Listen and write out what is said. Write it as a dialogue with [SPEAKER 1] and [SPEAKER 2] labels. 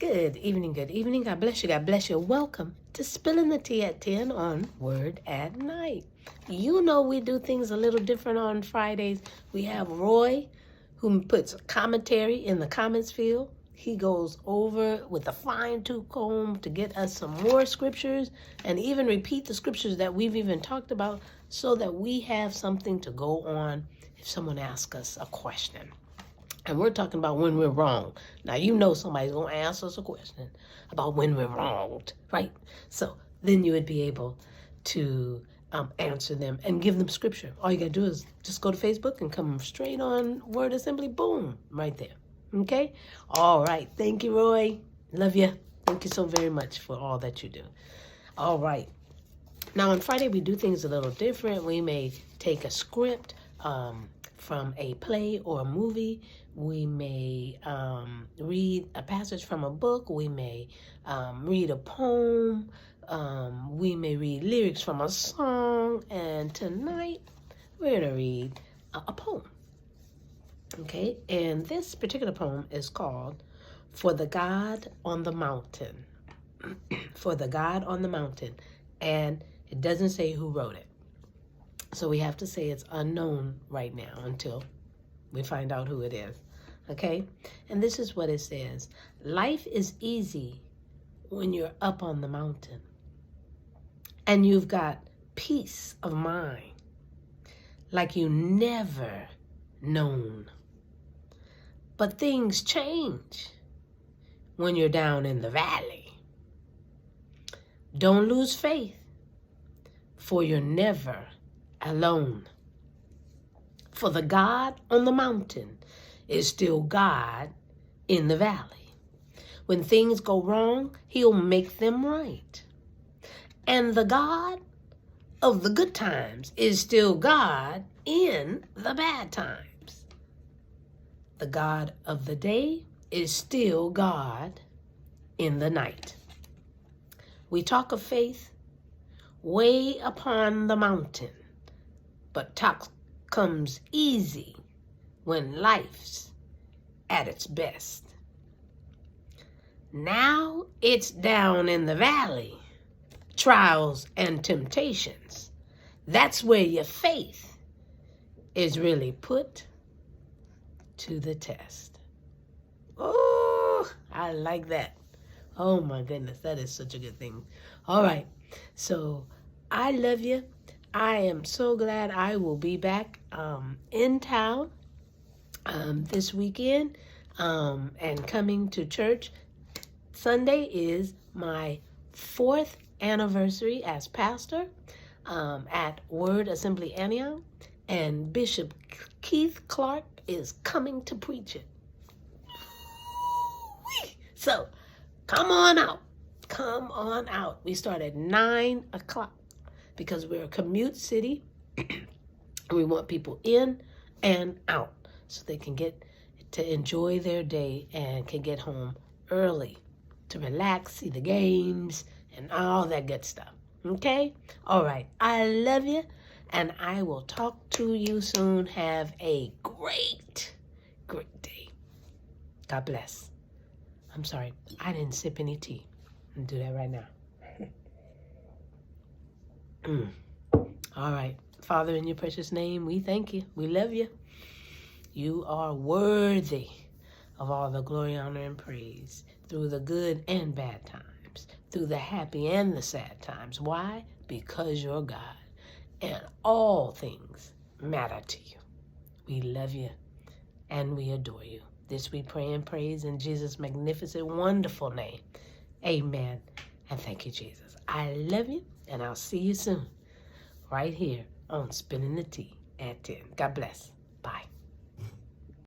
[SPEAKER 1] Good evening, good evening. God bless you, God bless you. Welcome to Spilling the Tea at 10 on Word at Night. You know we do things a little different on Fridays. We have Roy, who puts commentary in the comments field. He goes over with a fine-tooth comb to get us some more scriptures and even repeat the scriptures that we've even talked about so that we have something to go on if someone asks us a question. And we're talking about when we're wrong. Now, you know somebody's going to ask us a question about when we're wronged, right? So then you would be able to answer them and give them scripture. All you got to do is just go to Facebook and come straight on Word Assembly. Boom, right there. Okay? All right. Thank you, Roy. Love you. Thank you so very much for all that you do. All right. Now, on Friday, we do things a little different. We may take a script from a play or a movie. We may read a passage from a book. We may read a poem. We may read lyrics from a song. And tonight, we're going to read a poem. Okay? And this particular poem is called For the God on the Mountain. For the God on the Mountain. And it doesn't say who wrote it. So we have to say it's unknown right now until we find out who it is. Okay? And this is what it says. Life is easy when you're up on the mountain. And you've got peace of mind like you never known. But things change when you're down in the valley. Don't lose faith, for you're never alone. For the God on the mountain is still God in the valley. When things go wrong, he'll make them right. And the God of the good times is still God in the bad times. The God of the day is still God in the night. We talk of faith way upon the mountain, but talk comes easy when life's at its best. Now it's down in the valley, trials and temptations. That's where your faith is really put to the test. Oh, I like that. Oh my goodness, that is such a good thing. All right, so I love you. I am so glad I will be back in town this weekend and coming to church. Sunday is my 4th anniversary as pastor at Word Assembly Antioch, and Bishop Keith Clark is coming to preach it. So come on out. Come on out. We start at 9 o'clock. Because we're a commute city, and we want people in and out so they can get to enjoy their day and can get home early to relax, see the games, and all that good stuff. Okay? All right. I love you, and I will talk to you soon. Have a great, great day. God bless. I'm sorry. I didn't sip any tea. I'm going to do that right now. All right. Father, in your precious name, we thank you. We love you. You are worthy of all the glory, honor, and praise through the good and bad times, through the happy and the sad times. Why? Because you're God, and all things matter to you. We love you, and we adore you. This we pray and praise in Jesus' magnificent, wonderful name. Amen. And thank you, Jesus. I love you, and I'll see you soon, right here on Spilling the Tea at 10. God bless. Bye.